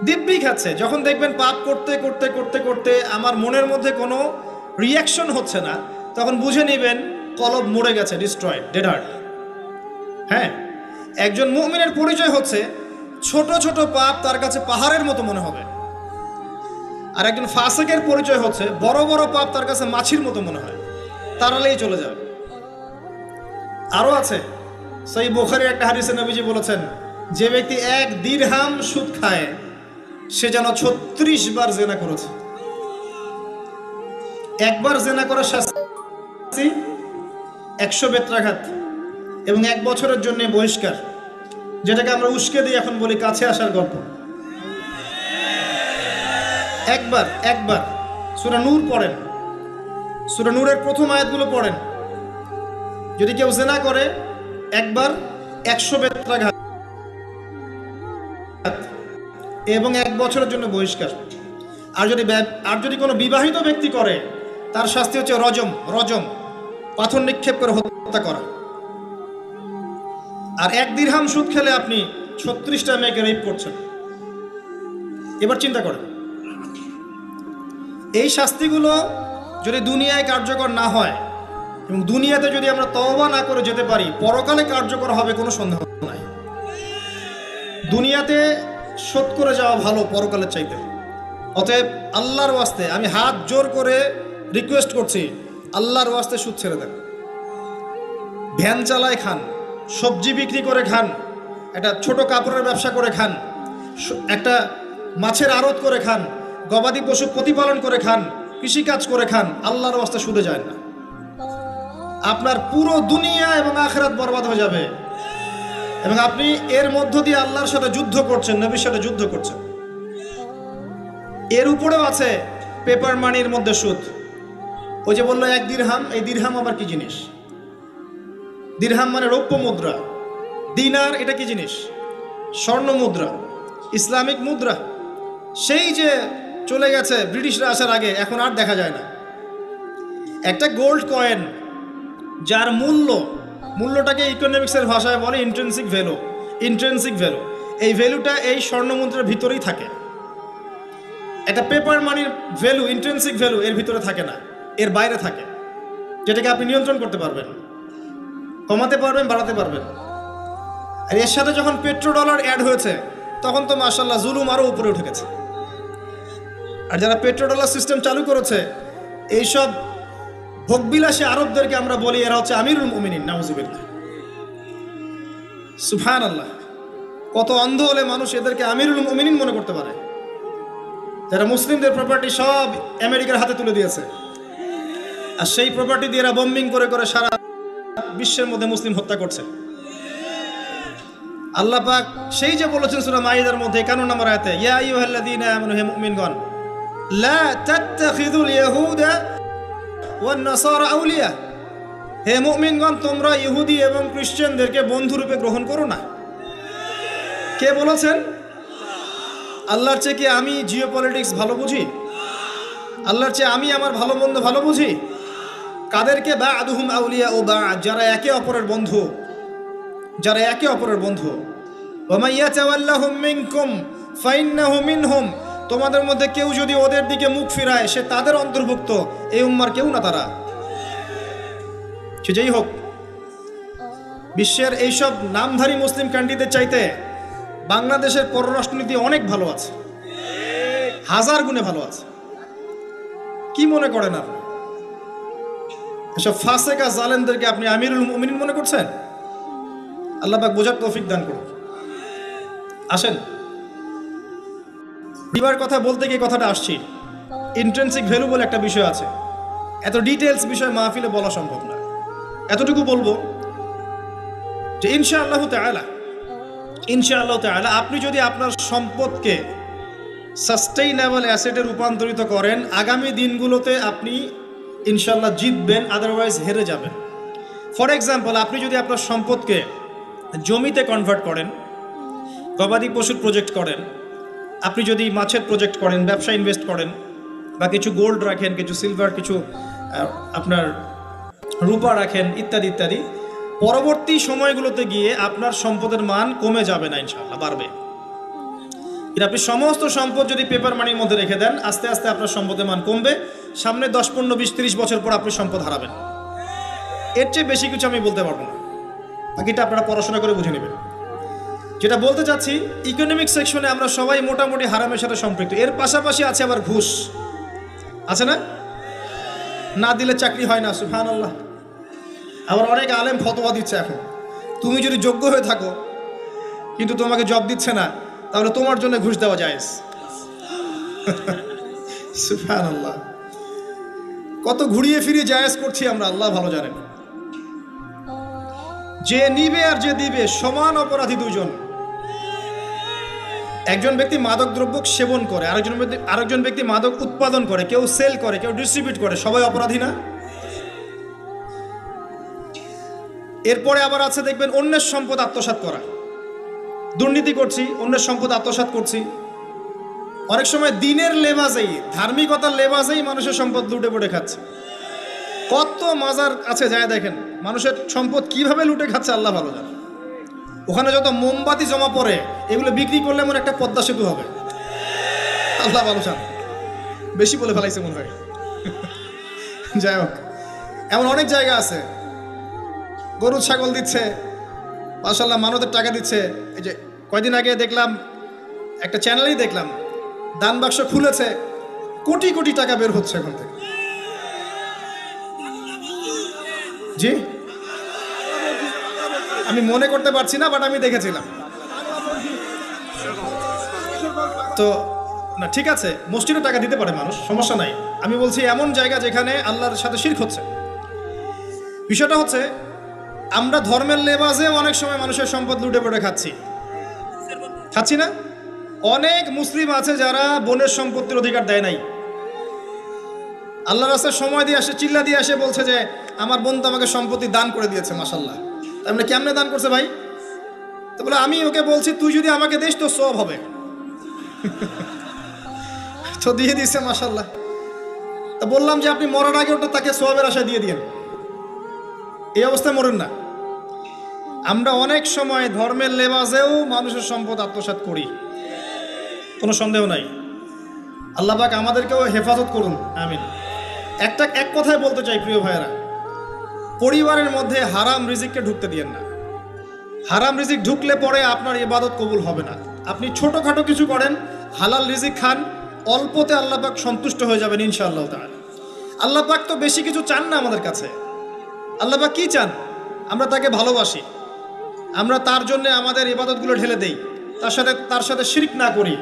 দিব্যি খাচ্ছে। যখন দেখবেন পাপ করতে করতে করতে করতে আমার মনের মধ্যে কোনো রিয়াকশন হচ্ছে না, তখন বুঝে নেবেন কলব মরে গেছে, ডিস্ট্রয়েড, ডেড হার্ট। হ্যাঁ, একজন মুমিনের পরিচয় হচ্ছে ছোট ছোট পাপ তার কাছে পাহাড়ের মতো মনে হবে, আর একজন ফাসিকের পরিচয় হচ্ছে বড় বড় পাপ তার কাছে মাছির মতো মনে হয়, তাড়ালেই চলে যাবে। আরও আছে, সহিহ বুখারীর একটা হাদিসে নবীজি বলেছেন, যে ব্যক্তি 1 দিরহাম সুদ খায় সে যেন 36 বার জেনা করেছে। একবার জেনা করার শাস্তি 100 বেত্রাঘাত এবং 1 বছরের জন্য বহিষ্কার, যেটাকে আমরা উস্কে দিই এখন বলি কাছে আসার গল্প। একবার সূরা নূর পড়েন, সূরা নূরের প্রথম আয়াতগুলো পড়েন। যদি কেউ জেনা করে একবার 100 বেত্রাঘাত এবং 1 বছরের জন্য বহিষ্কার। আর যদি কোনো বিবাহিত ব্যক্তি করে তার শাস্তি হচ্ছে রজম, পাথর নিক্ষেপ করে হত্যা করা। আর 1 দিরহাম সুদ খেলে আপনি 36টা মেয়েকে রেপ করছেন। এবার চিন্তা করেন, এই শাস্তিগুলো যদি দুনিয়ায় কার্যকর না হয় এবং দুনিয়াতে যদি আমরা তওবা না করে যেতে পারি, পরকালে কার্যকর হবে কোনো সন্দেহ নাই। দুনিয়াতে শোধ করে যাওয়া ভালো পরকালের চাইতে। অতএব আল্লাহর ওয়াস্তে আমি হাত জোর করে রিকোয়েস্ট করছি, আল্লাহর ওয়াস্তে সুদ ছেড়ে দেন। ভ্যান চালায় খান, সবজি বিক্রি করে খান, একটা ছোট কাপড়ের ব্যবসা করে খান, একটা মাছের আড়ত করে খান, গবাদি পশু প্রতিপালন করে খান, কৃষিকাজ করে খান, আল্লাহর ওয়াস্তে সুদে যায় না। আপনার পুরো দুনিয়া এবং আখিরাত বরবাদ হয়ে যাবে এবং আপনি এর মধ্য দিয়ে আল্লাহর সাথে যুদ্ধ করছেন, নবীর সাথে যুদ্ধ করছেন। এর উপরেও আছে পেপার মানির মধ্যে সুদ। ওই যে বললো 1 দিরহাম, এই দিরহাম আবার কি জিনিস? দিরহাম মানে রৌপ্য মুদ্রা। দিনার এটা কি জিনিস? স্বর্ণ মুদ্রা, ইসলামিক মুদ্রা। সেই যে চলে গেছে ব্রিটিশরা আসার আগে, এখন আর দেখা যায় না। একটা গোল্ড কয়েন যার মূল্যটাকে ইকোনমিক্সের ভাষায় বলে ইন্ট্রিনসিক ভ্যালু। এই ভ্যালুটা এই স্বর্ণ মুদ্রার ভিতরেই থাকে। একটা পেপার মানির ভ্যালু, ইন্ট্রিনসিক ভ্যালু এর ভিতরে থাকে না, এর বাইরে থাকে, যেটাকে আপনি নিয়ন্ত্রণ করতে পারবেন, কমাতে পারবেন, বাড়াতে পারবেন। আর এর সাথে যখন পেট্রোডলার অ্যাড হয়েছে তখন তো মাশাআল্লাহ জুলুম আরও উপরে উঠে গেছে। আর যারা পেট্রোডলার সিস্টেম চালু করেছে, এইসব ভোগবিলাসী আরবদেরকে আমরা বলি এরা হচ্ছে আমিরুল মুমিনিন, নাউজুবিল্লাহ, সুবহানাল্লাহ। কত অন্ধ হলে মানুষ এদেরকে আমিরুল মুমিনিন মনে করতে পারে, যারা মুসলিমদের প্রপার্টি সব আমেরিকার হাতে তুলে দিয়েছে, আর সেই প্রপার্টি দিয়ে এরা বম্বিং করে করে সারা বিশ্বের মধ্যে মুসলিম হত্যা করছে। আল্লাহ পাক সেই যে বলেছেন সূরা মাইদার মধ্যে 51 নম্বর আয়াতে, ইয়া আইয়ুহাল্লাযীনা আমানু, হে মুমিনগণ, লা তাত্তাখিযুল ইয়াহুদা ওয়ান নাসারা আউলিয়া, হে মুমিনগণ তোমরা ইহুদি এবং খ্রিস্টানদেরকে বন্ধুরূপে গ্রহণ করো না। কে বলেছেন? আল্লাহর চেয়ে কি আমি জিওপলিটিক্স ভালো বুঝি? আল্লাহর চেয়ে আমি আমার ভালো মন্দ ভালো বুঝি? কাদেরকে? বা'দুহুম আউলিয়া ও বা'দ, যারা একে অপরের বন্ধু, ওয়া মান ইয়াতাওয়াল্লাহুম মিনকুম ফাইন্নাহু মিনহুম, তোমাদের মধ্যে কেউ যদি ওদের দিকে মুখ ফিরায় সে তাদের অন্তর্ভুক্ত, এই উম্মার কেউ না তারা। সে যেই হোক, বিশ্বের এইসব নামধারী মুসলিম কান্ট্রিদের চাইতে বাংলাদেশের পররাষ্ট্রনীতি অনেক ভালো আছে, 1000 গুণে ভালো আছে। কি মনে করেন আপনি? এসব ফাসেকা জালেমদেরকে আপনি আমিরুল মুমিনিন মনে করছেন? আল্লাহ পাক বোঝার তৌফিক দান করুন। আসেন, বিবার কথা বলতে গিয়ে কথাটা আসছি, ইন্ট্রিনসিক ভ্যালু বলে একটা বিষয় আছে। এত ডিটেলস বিষয় মাহফিলে বলা সম্ভব না। এতটুকু বলবো যে ইনশাআল্লাহ তাআলা আপনি যদি আপনার সম্পদকে সাস্টেইনেবল অ্যাসেটে রূপান্তরিত করেন, আগামী দিনগুলোতে আপনি ইনশাআল্লাহ জিতবেন, আদারওয়াইজ হেরে যাবেন। ফর এক্সাম্পল, আপনি যদি আপনার সম্পদকে জমিতে কনভার্ট করেন, গবাদি পশুর প্রজেক্ট করেন, আপনি যদি মাছের প্রজেক্ট করেন, ব্যবসা ইনভেস্ট করেন, বা কিছু গোল্ড রাখেন, কিছু সিলভার, কিছু আপনার রূপা রাখেন, ইত্যাদি ইত্যাদি, পরবর্তী সময়গুলোতে গিয়ে আপনার সম্পদের মান কমে যাবে না, ইনশাআল্লাহ বাড়বে। এটা আপনি সমস্ত সম্পদ যদি পেপার মানির মধ্যে রেখে দেন, আস্তে আস্তে আপনার সম্পদের মান কমবে। সামনে 10, 15, 20, 30 বছর পর আপনি সম্পদ হারাবেন। এর চেয়ে বেশি কিছু আমি বলতে পারবো না, বাকিটা আপনারা পড়াশোনা করে বুঝে নেবেন। যেটা বলতে চাচ্ছি, ইকোনমিক সেকশনে আমরা সবাই মোটামুটি হারামের সাথে সম্পৃক্ত। এর পাশাপাশি আছে আবার ঘুষ, আছে না? না দিলে চাকরি হয় না, সুবহানাল্লাহ। আবার অনেক আলেম ফতোয়া দিচ্ছে এখন, তুমি যদি যোগ্য হয়ে থাকো কিন্তু তোমাকে জব দিচ্ছে না, তাহলে তোমার জন্য ঘুষ দেওয়া জায়েজ। সুবহানাল্লাহ, কত ঘুরিয়ে ফিরিয়ে জায়েজ করছি আমরা, আল্লাহ ভালো জানেন। যে নিবে আর যে দিবে সমান অপরাধী দুজন। একজন ব্যক্তি মাদক দ্রব্য সেবন করে, আরেকজন ব্যক্তি মাদক উৎপাদন করে, কেউ সেল করে, কেউ ডিস্ট্রিবিউট করে, সবাই অপরাধী না? এরপরে আবার আছে দেখবেন অন্যের সম্পদ আত্মসাৎ করা, দুর্নীতি করছি, অন্যের সম্পদ আত্মসাৎ করছি। অনেক সময় দিনের লেবাজেই, ধার্মিকতার লেবাজেই মানুষের সম্পদ লুটে পুটে খাচ্ছে। কত মাজার আছে যায় দেখেন, মানুষের সম্পদ কিভাবে লুটে খাচ্ছে আল্লাহ ভালো জানে। ওখানে যত মোমবাতি জমা পড়ে, এগুলো বিক্রি করলে এমন একটা পদ্মা সেতু হবে, আল্লাহ ভালো জানে। বেশি বলে ফেলাইছে মনে হয়। যাই হোক, এমন অনেক জায়গা আছে, গরু ছাগল দিচ্ছে, মাশাআল্লাহ মানতের টাকা দিচ্ছে। এই যে কয়দিন আগে দেখলাম একটা চ্যানেলেই দেখলাম, দান বাক্স খুলেছে, কোটি কোটি টাকা বের হচ্ছে এখন থেকে। জি, আমি মনে করতে পারছি না, বাট আমি দেখেছিলাম। তো না, ঠিক আছে, মসজিদে টাকা দিতে পারে মানুষ, সমস্যা নাই। আমি বলছি এমন জায়গা যেখানে আল্লাহর সাথে শিরক হচ্ছে। বিষয়টা হচ্ছে, আমরা ধর্মের লেবাজে অনেক সময় মানুষের সম্পদ লুটে পড়ে খাচ্ছি না? অনেক মুসলিম আছে যারা বোনের সম্পত্তির অধিকার দেয় নাই। আল্লাহর রাস্তায় সময় দিয়ে আসে, চিল্লা দিয়ে আসে, বলছে যে আমার বোন তো আমাকে সম্পত্তি দান করে দিয়েছে, মাশাআল্লাহ। তাহলে কেমনে দান করছে ভাই? তো বলে আমি ওকে বলছি তুই যদি আমাকে দিস তো সওয়াব হবে। তো দিয়ে দিচ্ছে, মাশাআল্লাহ। তা বললাম যে আপনি মরার আগে ওটা তাকে সওয়াবের আশা দিয়ে দিয়েন, এই অবস্থায় মরেন না। আমরা অনেক সময় ধর্মের লেবাজেও মানুষের সম্পদ আত্মসাৎ করি, কোনো সন্দেহ নাই। আল্লাহ পাক আমাদেরকেও হেফাজত করুন, আমিন। এক কথায় বলতে চাই প্রিয় ভাইয়েরা, পরিবারের মধ্যে হারাম রিজিককে ঢুকতে দিয়েন না। হারাম রিজিক ঢুকলে পরে আপনার ইবাদত কবুল হবে না। আপনি ছোটোখাটো কিছু করেন, হালাল রিজিক খান, অল্পতে আল্লাহ পাক সন্তুষ্ট হয়ে যাবেন ইনশাআল্লাহ তাআলা। আল্লাহ পাক তো বেশি কিছু চান না আমাদের কাছে। আল্লাহ পাক কি চান? আমরা তাকে ভালোবাসি, আমরা তার জন্য আমাদের ইবাদতগুলো ঢেলে দেই, তার সাথে শিরক না করি,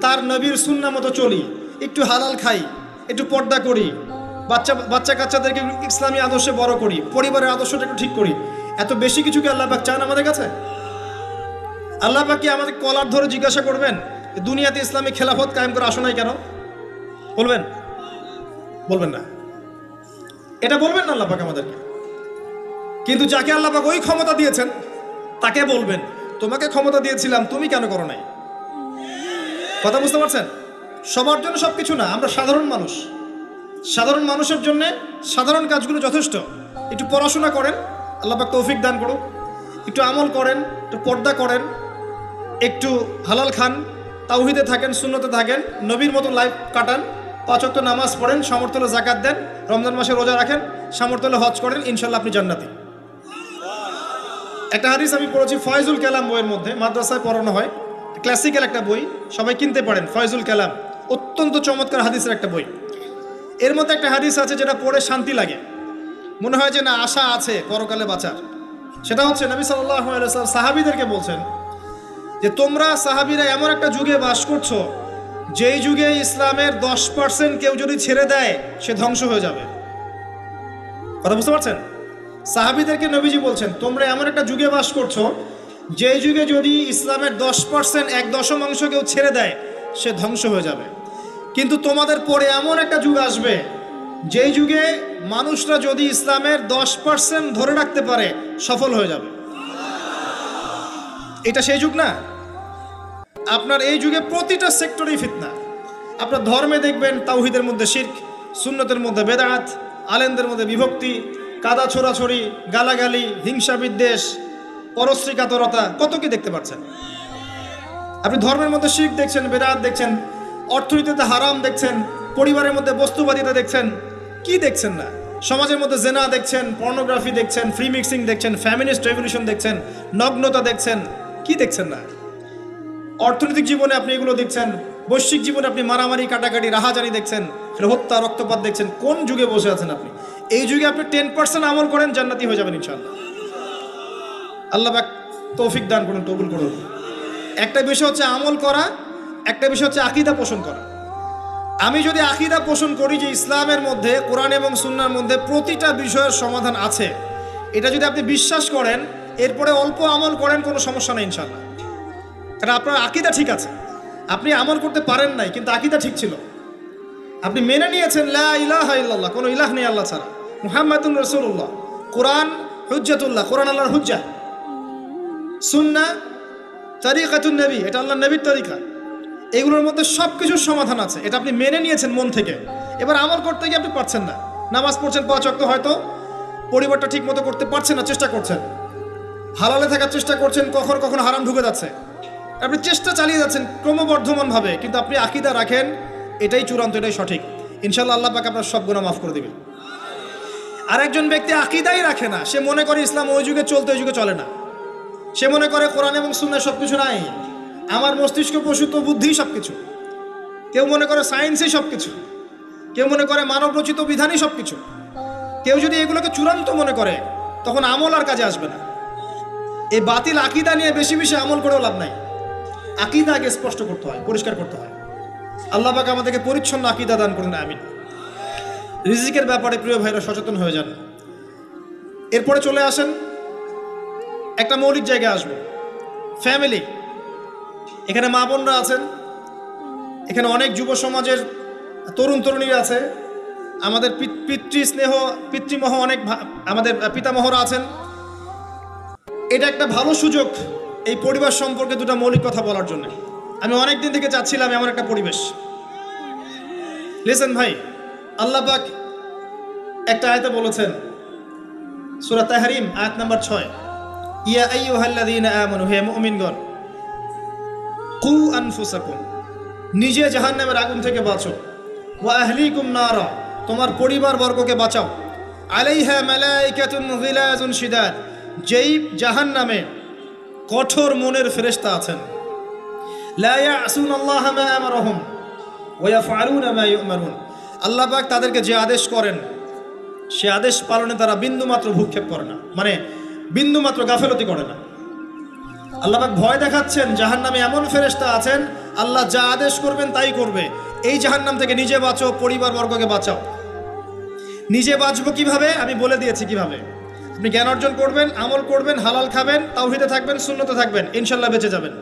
তার নবীর সুন্নাহ মতো চলি, একটু হালাল খাই, একটু পর্দা করি, বাচ্চা কাচ্চাদেরকে ইসলামী আদর্শে বড় করি, পরিবারের আদর্শটা একটু ঠিক করি। এত বেশি কিছু কি আল্লাহ পাক চান আমাদের কাছে? আল্লাহ পাক কি আমাদের কলার ধরে জিজ্ঞাসা করবেন দুনিয়াতে ইসলামী খেলাফত কায়েম করে আসো নাই কেন? বলবেন না, এটা বলবেন না আল্লাহ পাক আমাদেরকে। কিন্তু যাকে আল্লাহ পাক ওই ক্ষমতা দিয়েছেন তাকে বলবেন তোমাকে ক্ষমতা দিয়েছিলাম, তুমি কেন করো নাই? কথা বুঝতে পারছেন? সবার জন্য সব কিছু না, আমরা সাধারণ মানুষ, সাধারণ মানুষের জন্য সাধারণ কাজগুলো যথেষ্ট। একটু পড়াশোনা করেন, আল্লাহ পাক তৌফিক দান করুন, একটু আমল করেন, একটু পর্দা করেন, একটু হালাল খান, তাওহীদে থাকেন, সুন্নতে থাকেন, নবীর মতো লাইফ কাটান, 5 ওয়াক্ত নামাজ পড়েন, সামর্থ্য হলে যাকাত দেন, রমজান মাসে রোজা রাখেন, সামর্থ্য হলে হজ করেন, ইনশাল্লাহ আপনি জান্নাতি। একটা হাদিস আমি পড়েছি ফয়জুল কালাম বইয়ের মধ্যে, মাদ্রাসায় পড়ানো হয়, ক্লাসিক্যাল একটা বই, সবাই কিনতে পারেন। ফয়জুল কালাম অত্যন্ত চমৎকার হাদিসের একটা বই। এর মধ্যে একটা হাদিস আছে যেটা পড়ে শান্তি লাগে, মনে হয় যে না আশা আছে পরকালে বাঁচার। সেটা হচ্ছে নবী সাল্লাল্লাহু আলাইহি ওয়াসাল্লাম সাহাবীদেরকে বলছেন যে তোমরা সাহাবীরা এমন একটা যুগে বাস করছো যেই যুগে ইসলামের 10% কেউ যদি ছেড়ে দেয় সে ধ্বংস হয়ে যাবে। কথা বুঝতে পারছেন? সাহাবীদেরকে নবীজি বলছেন তোমরা এমন একটা যুগে বাস করছো যেই যুগে যদি ইসলামের 10%, 1/10 কেউ ছেড়ে দেয় সে ধ্বংস হয়ে যাবে। কিন্তু তোমাদের পরে এমন একটা যুগ আসবে যেই যুগে মানুষরা যদি ইসলামের 10% ধরে রাখতে পারে সফল হয়ে যাবে। এটা সেই যুগ না? আপনার এই যুগে প্রতিটা সেক্টরেই ফিতনা। আপনার ধর্মে দেখবেন তাওহীদের মধ্যে শিরক, সুন্নতের মধ্যে বেদাত, আলেমদের মধ্যে বিভক্তি, কাদা ছোড়াছড়ি, গালাগালি, হিংসা বিদ্বেষ, পরশ্রী কাতরতা, কত কি দেখতে পাচ্ছেন। আপনি ধর্মের মধ্যে শিরক দেখছেন, বেদাত দেখছেন, অর্থনীতিতে হারাম দেখছেন, পরিবারের মধ্যে বস্তুবাদিতা দেখছেন, কি দেখছেন না? সমাজের মধ্যে জেনা দেখছেন, পর্নোগ্রাফি দেখছেন, ফ্রি মিক্সিং দেখছেন, ফ্যামিনিস্ট রেভলিউশন দেখছেন, নগ্নতা দেখছেন, কি দেখছেন না? অর্থনৈতিক জীবনে আপনি এগুলো দেখছেন, বৈশ্বিক জীবনে আপনি মারামারি, কাটাকাটি, রাহাজানি দেখছেন, হত্যা, রক্তপাত দেখছেন। কোন যুগে বসে আছেন আপনি? এই যুগে আপনি 10% আমল করেন, জান্নাতি হয়ে যাবেন ইনশাআল্লাহ। আল্লাহ পাক তৌফিক দান করুন, কবুল করুন। একটা বিষয় হচ্ছে আমল করা, একটা বিষয় হচ্ছে আকীদা পোষণ করা। আমি যদি আকীদা পোষণ করি যে ইসলামের মধ্যে, কোরআন এবং সুন্নাহর মধ্যে প্রতিটা বিষয়ের সমাধান আছে, এটা যদি আপনি বিশ্বাস করেন, এরপরে অল্প আমল করেন, কোনো সমস্যা নেই ইনশাআল্লাহ। কারণ আপনার আকীদা ঠিক আছে। আপনি আমল করতে পারেন নাই, কিন্তু আকীদা ঠিক ছিল। আপনি মেনে নিয়েছেন লা ইলাহা ইল্লাল্লাহ, কোনো ইলাহ নেই আল্লাহ ছাড়া, মুহাম্মাদুর রাসূলুল্লাহ, কোরআন হুজ্জাতুল্লাহ, কোরআন আল্লাহর হুজ্জা, সুন্নাহ তারিকাতুন নবী, এটা আল্লাহর নবীর তরিকা। এগুলোর মধ্যে সব কিছুর সমাধান আছে, এটা আপনি মেনে নিয়েছেন মন থেকে। এবার আমল করতে গিয়ে আপনি পারছেন না। নামাজ পড়ছেন 5 ওয়াক্ত, হয়তো পরিবারটা ঠিক মতো করতে পারছেন না, চেষ্টা করছেন, হালালে থাকার চেষ্টা করছেন, কখনো কখনো হারাম ঢুকে যাচ্ছে, আপনি চেষ্টা চালিয়ে যাচ্ছেন ক্রমবর্ধমানভাবে, কিন্তু আপনি আকীদা রাখেন এটাই চূড়ান্ত, এটাই সঠিক, ইনশাআল্লাহ আল্লাহ পাক আপনার সব গুনাহ মাফ করে দিবেন। আরেকজন ব্যক্তি আকীদাই রাখে না, সে মনে করে ইসলাম ওই যুগে চলতে, ওই যুগে চলে না। সে মনে করে কোরআন এবং সুন্নাহ সব কিছু নাই, আমার মস্তিষ্ক প্রসূত বুদ্ধি সব কিছু। কেউ মনে করে সায়েন্সই সব কিছু, কেউ মনে করে মানব রচিত বিধানই সব কিছু। কেউ যদি এগুলোকে চূড়ান্ত মনে করে, তখন আমল আর কাজে আসবে না। এই বাতিল আকীদা নিয়ে বেশি বেশি আমল করেও লাভ নাই। আকীদা আগে স্পষ্ট করতে হয়, পরিষ্কার করতে হয়। আল্লাহ পাক আমাদেরকে পরিচ্ছন্ন আকীদা দান করুন, আমিন। রিজিকের ব্যাপারে প্রিয় ভাইরা সচেতন হয়ে যান। এরপরে চলে আসেন একটা মৌলিক জায়গায় আসবো, ফ্যামিলি। এখানে মা বোনরা আছেন, এখানে অনেক যুব সমাজের তরুণ তরুণীরা আছে, আমাদের পিতৃস্নেহ পিতৃমহ অনেক আমাদের পিতামহরা আছেন। এটা একটা ভালো সুযোগ এই পরিবার সম্পর্কে দুটো মৌলিক কথা বলার জন্য। আমি অনেক দিন থেকে চাচ্ছিলাম এমন একটা পরিবেশ। লিসেন ভাই, আল্লাহ পাক একটা আয়াতে বলেছেন, সূরা তাহরিম আয়াত নাম্বার 6, ইয়া আইয়ুহাল্লাযীনা আমানু, হে মুমিনগণ, কু আনফুসাকুম, নিজে জাহান্নামের আগুন থেকে বাঁচো, ওয়া আহলিকুম নারা, তোমার পরিবার বর্গকে বাঁচাও, আলাইহা মালাইকাতুন গিলাজুন শিদাদ, যেই জাহান্নামে কঠোর মনের ফেরেশতা আছেন, লা ইয়াসুনাল্লাহা মা আমারহুম ওয়া ইয়াফআলুনা মা ইউমারুন, আল্লাহ পাক তাদেরকে যে আদেশ করেন সে আদেশ পালনে তারা বিন্দুমাত্র ভূক্ষেপ করে না, মানে বিন্দুমাত্র গাফেলতি করে না। আল্লাহ পাক ভয় দেখাচ্ছেন জাহান্নামে এমন ফেরেশতা আছেন, আল্লাহ যা আদেশ করবেন তাই করবে। এই জাহান্নাম থেকে নিজে বাঁচো, পরিবার বর্গকে বাঁচাও। নিজে বাঁচবো কিভাবে? আমি বলে দিয়েছি কিভাবে। আপনি জ্ঞান অর্জন করবেন, আমল করবেন, হালাল খাবেন, তাওহীদে থাকবেন, সুন্নতে থাকবেন, ইনশাআল্লাহ বেঁচে যাবেন।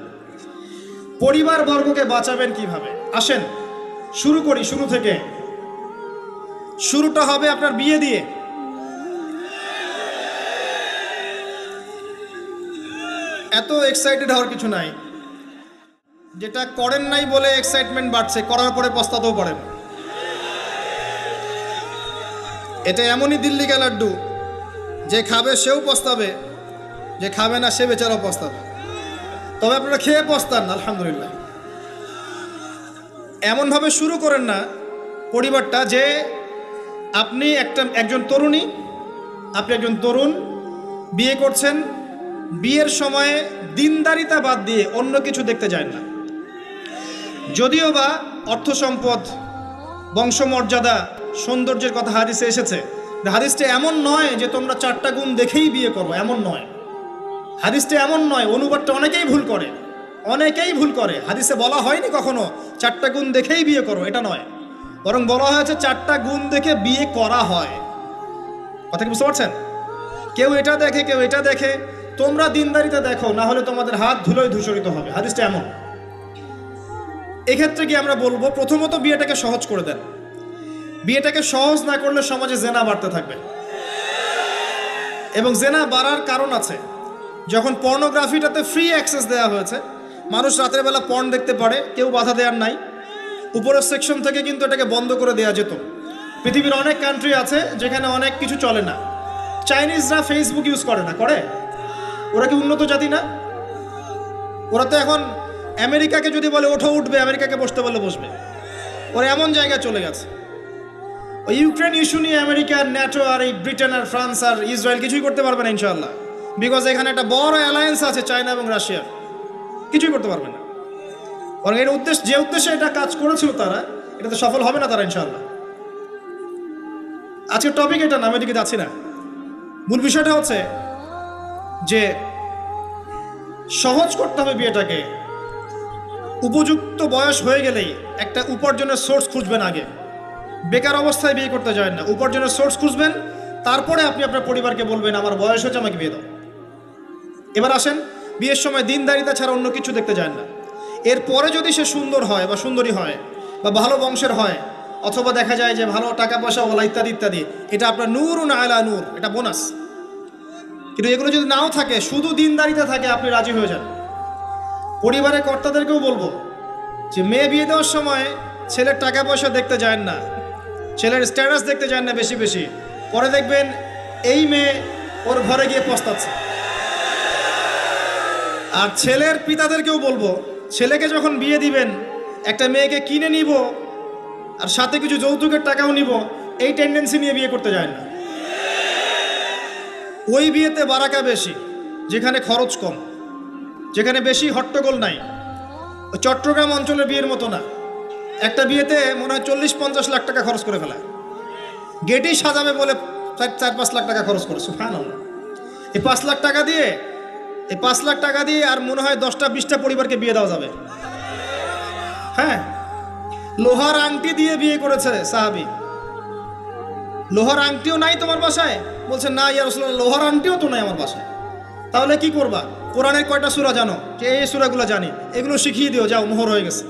পরিবার বর্গকে বাঁচাবেন কিভাবে? আসেন শুরু করি, শুরু থেকে। শুরুটা হবে আপনার বিয়ে দিয়ে। এত এক্সাইটেড হওয়ার কিছু নাই, যেটা করেন নাই বলে এক্সাইটমেন্ট বাড়ছে, করার পরে পস্তাতেও পারেন। এটা এমনই দিল্লি কা লাড্ডু, যে খাবে সেও পস্তাবে, যে খাবে না সে বেচারাও পস্তাবে। তবে আপনারা খেয়ে পস্তান, আলহামদুলিল্লাহ। এমনভাবে শুরু করেন না পরিবারটা যে আপনি একজন তরুণী, আপনি একজন তরুণ, বিয়ে করছেন, বিয়ের সময়ে দিনদারিতা বাদ দিয়ে অন্য কিছু দেখতে যায় না। যদিও বা অর্থ সম্পদ, বংশমর্যাদা, সৌন্দর্যের কথা হাদিসে এসেছে, হাদিসটা এমন নয় যে তোমরা 4টা গুণ দেখেই বিয়ে করো, এমন নয়। হাদিসটা এমন নয়, অনুবাদটা অনেকেই ভুল করে, অনেকেই ভুল করে। হাদিসে বলা হয়নি কখনো 4টা গুণ দেখেই বিয়ে করো, এটা নয়, বরং বলা হয়েছে 4টা গুণ দেখে বিয়ে করা হয়। কথা কি বুঝতে পারছেন? কেউ এটা দেখে, কেউ এটা দেখে। তোমরা দিনদারিতা দেখো, না হলে তোমাদের হাত ধুলোয় ধূসরিত হবে। হাদিসটা এমন। এক্ষেত্রে কি আমরা বলবো, প্রথমত বিয়েটাকে সহজ করে দেন। বিয়েটাকে সহজ না করলে সমাজে জেনা বাড়তে থাকবে, এবং জেনা বাড়ার কারণ আছে। যখন পর্নোগ্রাফিটাতে ফ্রি অ্যাক্সেস দেওয়া হয়েছে, মানুষ রাতের বেলা পর্ন দেখতে পারে, কেউ বাধা দেওয়ার নাই। উপরের সেকশন থেকে কিন্তু এটাকে বন্ধ করে দেওয়া যেত। পৃথিবীর অনেক কান্ট্রি আছে যেখানে অনেক কিছু চলে না। চাইনিজরা ফেসবুক ইউজ করে না, করে? ওরা কি উন্নত জাতি না? ওরা তো এখন আমেরিকাকে যদি বলে ওঠো উঠবে, আমেরিকাকে বসতে বলে বসবে। ওরা এমন জায়গায় চলে গেছে। ওই ইউক্রেন ইস্যু নিয়ে আমেরিকার, ন্যাটো আর এই ব্রিটেন আর ফ্রান্স আর ইসরায়েল কিছুই করতে পারবে না ইনশাআল্লাহ, বিকজ এখানে একটা বড় অ্যালায়েন্স আছে চায়না এবং রাশিয়ার, কিছুই করতে পারবে না। কারণ এর উদ্দেশ্য, যে উদ্দেশ্যে এটা কাজ করেছিল তারা, এটাতে সফল হবে না তারা ইনশাআল্লাহ। আজকের টপিক এটা না, আমি এদিকে যাচ্ছি না। মূল বিষয়টা হচ্ছে যে সহজ করতে হবে বিয়েটাকে। উপযুক্ত বয়স হয়ে গেলেই একটা উপার্জনের সোর্স খুঁজবেন আগে। বেকার অবস্থায় বিয়ে করতে যায় না, উপার্জনের সোর্স খুঁজবেন, তারপরে আপনি আপনার পরিবারকে বলবেন আমার বয়স হচ্ছে, আমাকে বিয়ে দাও। এবার আসেন, বিয়ের সময় দিনদারিতা ছাড়া অন্য কিছু দেখতে যায় না। এরপরে যদি সে সুন্দর হয় বা সুন্দরী হয় বা ভালো বংশের হয়, অথবা দেখা যায় যে ভালো টাকা পয়সা ওলা ইত্যাদি ইত্যাদি, এটা আপনার নূরুন আলা নূর, এটা বোনাস। কিন্তু এগুলো যদি নাও থাকে, শুধু দিনদারিতা থাকে, আপনি রাজি হয়ে যান। পরিবারের কর্তাদেরকেও বলবো যে মেয়ে বিয়ে দেওয়ার সময় ছেলের টাকা পয়সা দেখতে যায় না, ছেলের স্ট্যাটাস দেখতে যায় না বেশি বেশি। পরে দেখবেন এই মেয়ে ওর ঘরে গিয়ে পস্তাচ্ছে। আর ছেলের পিতাদেরকেও বলবো, ছেলেকে যখন বিয়ে দিবেন, একটা মেয়েকে কিনে নিব আর সাথে কিছু যৌতুকের টাকাও নিব, এই টেন্ডেন্সি নিয়ে বিয়ে করতে যায় না। ওই বিয়েতে বারাকা বেশি, যেখানে খরচ কম, যেখানে বেশি হট্টগোল নাই। চট্টগ্রাম অঞ্চলের বিয়ের মতো না, একটা বিয়েতে মনে হয় 40-50 লাখ টাকা খরচ করে ফেলায়। গেটেই সাজাবে বলে 4-5 লাখ টাকা খরচ করে। সুবহানাল্লাহ। এই 5 লাখ টাকা দিয়ে, এই 5 লাখ টাকা দিয়ে আর মনে হয় 10টা-20টা পরিবারকে বিয়ে দেওয়া যাবে। হ্যাঁ, লোহার আংটি দিয়ে বিয়ে করেছে সাহাবী। লোহার আংটিও নাই তোমার বাসায়? বলছে না ইয়া রাসূলুল্লাহ, লোহার আংটিও তো নাই আমার বাসায়। তাহলে কি করবা? কোরআনের কয়টা সূরা জানো? কে এই সূরাগুলো জানি, এগুলো শিখিয়ে দিও, যাও, মোহর হয়ে গেছে।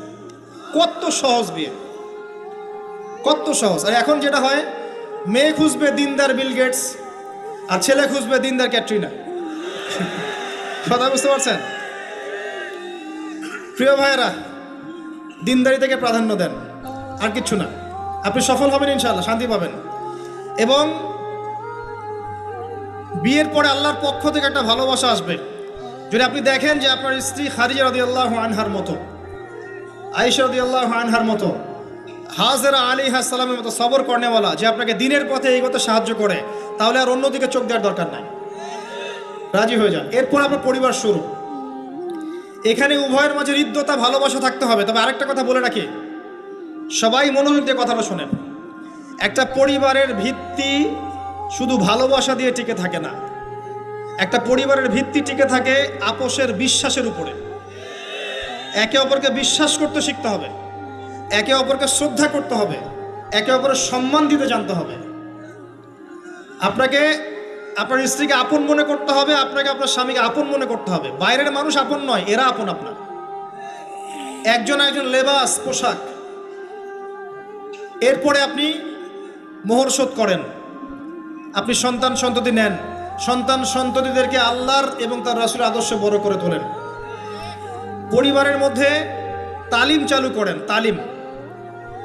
কত সহজ বিয়ে, কত সহজ। আর এখন যেটা হয়, মেয়ে খুঁজবে দিনদার বিল গেটস আর ছেলে খুঁজবে দিনদার ক্যাটরিনা। কথা বুঝতে পারছেন? প্রিয় ভাইয়েরা, দিনদারি থেকে প্রাধান্য দেন, আর কিচ্ছু না। আপনি সফল হবেন ইনশাআল্লাহ, শান্তি পাবেন। এবং বিয়ের পরে আল্লাহর পক্ষ থেকে একটা ভালোবাসা আসবে। যদি আপনি দেখেন যে আপনার স্ত্রী খাদিজা রাদিয়াল্লাহু আনহার মতো, আয়েশা রাদিয়াল্লাহু আনহার মতো, হাজেরা আলাইহিস সালামের মতো সবর করেনেওয়ালা, যে আপনাকে দিনের পথে এগোতে সাহায্য করে, তাহলে আর অন্যদিকে চোখ দেওয়ার দরকার নাই, রাজি হয়ে যান। এরপর আপনার পরিবার শুরু। এখানে উভয়ের মাঝে হৃদ্যতা, ভালোবাসা থাকতে হবে। তবে আরেকটা কথা বলে রাখি, সবাই মনোযোগ দিয়ে কথাটা শোনেন। একটা পরিবারের ভিত্তি শুধু ভালোবাসা দিয়ে টিকে থাকে না, একটা পরিবারের ভিত্তি টিকে থাকে আপোষের বিশ্বাসের উপরে। একে অপরকে বিশ্বাস করতে শিখতে হবে, একে অপরকে শ্রদ্ধা করতে হবে, একে অপরের সম্মান দিতে জানতে হবে। আপনাকে আপনার স্ত্রীকে আপন মনে করতে হবে, আপনাকে আপনার স্বামীকে আপন মনে করতে হবে। বাইরের মানুষ আপন নয়, এরা আপন আপনার। একজন একজন লেবাস, পোশাক। এরপরে আপনি মোহর শোধ করেন, আপনি সন্তান সন্ততি নেন, সন্তান সন্ততিদেরকে আল্লাহর এবং তার রাসূলের আদর্শে বড় করে তোলেন। পরিবারের মধ্যে তালিম চালু করেন, তালিম।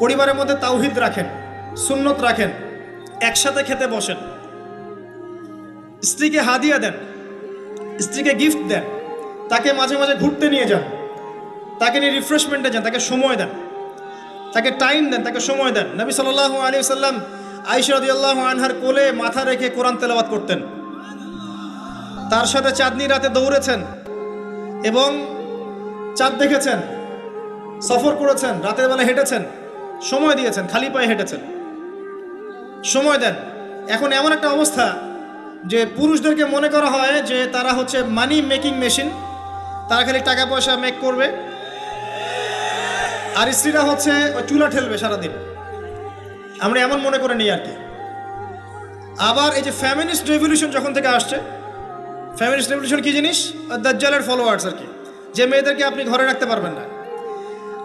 পরিবারের মধ্যে তাওহীদ রাখেন, সুন্নত রাখেন, একসাথে খেতে বসেন। স্ত্রীকে হাদিয়া দেন, স্ত্রীকে গিফট দেন, তাকে মাঝে মাঝে ঘুরতে নিয়ে যান, তাকে নিয়ে রিফ্রেশমেন্টে যান, তাকে সময় দেন, তাকে টাইম দেন, তাকে সময় দেন। নবী সাল্লাল্লাহু আলাইহি ওয়াসাল্লাম আয়েশা রাদিয়াল্লাহু আনহার কোলে মাথা রেখে কোরআন তেলাওয়াত করতেন। তার সাথে চাঁদনি রাতে দৌড়েছেন এবং চাঁদ দেখেছেন, সফর করেছেন, রাতের বেলা হেঁটেছেন, সময় দিয়েছেন, খালি পায়ে হেঁটেছেন। সময় দেন। এখন এমন একটা অবস্থা যে পুরুষদেরকে মনে করা হয় যে তারা হচ্ছে মানি মেকিং মেশিন, তারা খালি টাকা পয়সা মেক করবে, আর স্ত্রীরা হচ্ছে চুলা ঠেলবে সারাদিন। আমরা এমন মনে করে নিই আর কি। আবার এই যে ফ্যামিনিস্ট রেভলিউশন যখন থেকে আসছে, ফ্যামিনিস্ট রেভলিউশন কি জিনিস? দাজ্জালের ফলোয়ার্স আর কি, যে মেয়েদেরকে আপনি ঘরে রাখতে পারবেন না।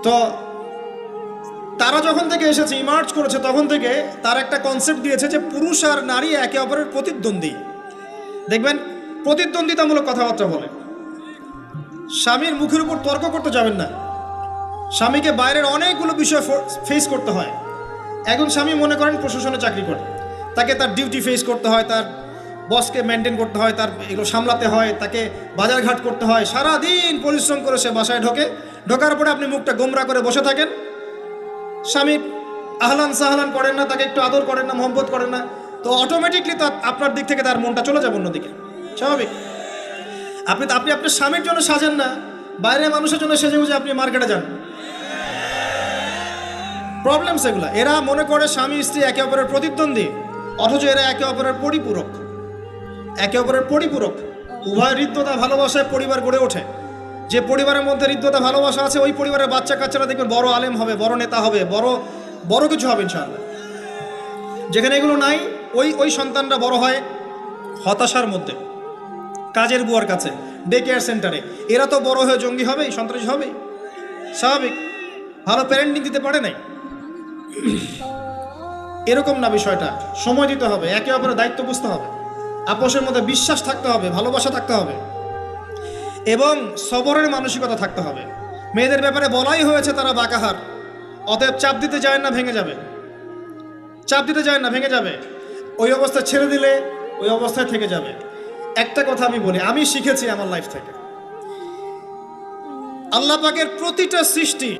তো তারা যখন থেকে এসেছে, ইমার্জ করেছে, তখন থেকে তার একটা কনসেপ্ট দিয়েছে যে পুরুষ আর নারী একে অপরের প্রতিদ্বন্দ্বী। দেখবেন প্রতিদ্বন্দ্বিতামূলক কথাবার্তা বলে। স্বামীর মুখের উপর তর্ক করতে যাবেন না। স্বামীকে বাইরের অনেকগুলো বিষয় ফেস করতে হয়। একজন স্বামী মনে করেন প্রশাসনে চাকরি করে, তাকে তার ডিউটি ফেস করতে হয়, তার বসকে মেনটেন করতে হয়, তার এগুলো সামলাতে হয়, তাকে বাজারঘাট করতে হয়, সারাদিন পরিশ্রম করে সে বাসায় ঢোকে, ঢোকার পরে আপনি মুখটা গোমরা করে বসে থাকেন, স্বামী আহলান সাহলান করেন না, তাকে একটু আদর করেন না, মহব্বত করেন না, তো অটোমেটিকলি তো আপনার দিক থেকে তার মনটা চলে যাবে অন্যদিকে, স্বাভাবিক। আপনি আপনার স্বামীর জন্য সাজেন না, বাইরে মানুষের জন্য সেজে গুজে আপনি মার্কেটে যান। প্রবলেম সেগুলা। এরা মনে করে স্বামী স্ত্রী একে অপরের প্রতিদ্বন্দ্বী, অথচ এরা একে অপরের পরিপূরক, একে অপরের পরিপূরক। উভয় হৃদ্যতা ভালোবাসায় পরিবার গড়ে ওঠে। যে পরিবারের মধ্যে হৃদ্যতা ভালোবাসা আছে, ওই পরিবারের বাচ্চা কাচ্চারা দেখবেন বড় আলেম হবে, বড় নেতা হবে, বড় বড় কিছু হবে ইনশাআল্লাহ। যেখানে এগুলো নাই, ওই সন্তানরা বড় হয় হতাশার মধ্যে, কাজের বুয়ার কাছে, ডে কেয়ার সেন্টারে। এরা তো বড় হয়ে জঙ্গি হবে, সন্ত্রাসী হবে, স্বাভাবিক। ভালো প্যারেন্টিং দিতে পারে নাই। এরকম না বিষয়টা। সময় দিতে হবে, একে অপরের দায়িত্ব বুঝতে হবে, আপোষের মধ্যে বিশ্বাস থাকতে হবে, ভালোবাসা থাকতে হবে এবং সবরের মানসিকতা থাকতে হবে। মেয়েদের ব্যাপারে বলাই হয়েছে তারা বাঁকাহার, অতএব চাপ দিতে যায় না, ভেঙে যাবে। চাপ দিতে যায় না, ভেঙে যাবে। ওই অবস্থায় ছেড়ে দিলে ওই অবস্থায় থেকে যাবে। একটা কথা আমি বলি, আমি শিখেছি আমার লাইফ থেকে, আল্লাহ পাকের প্রতিটা সৃষ্টি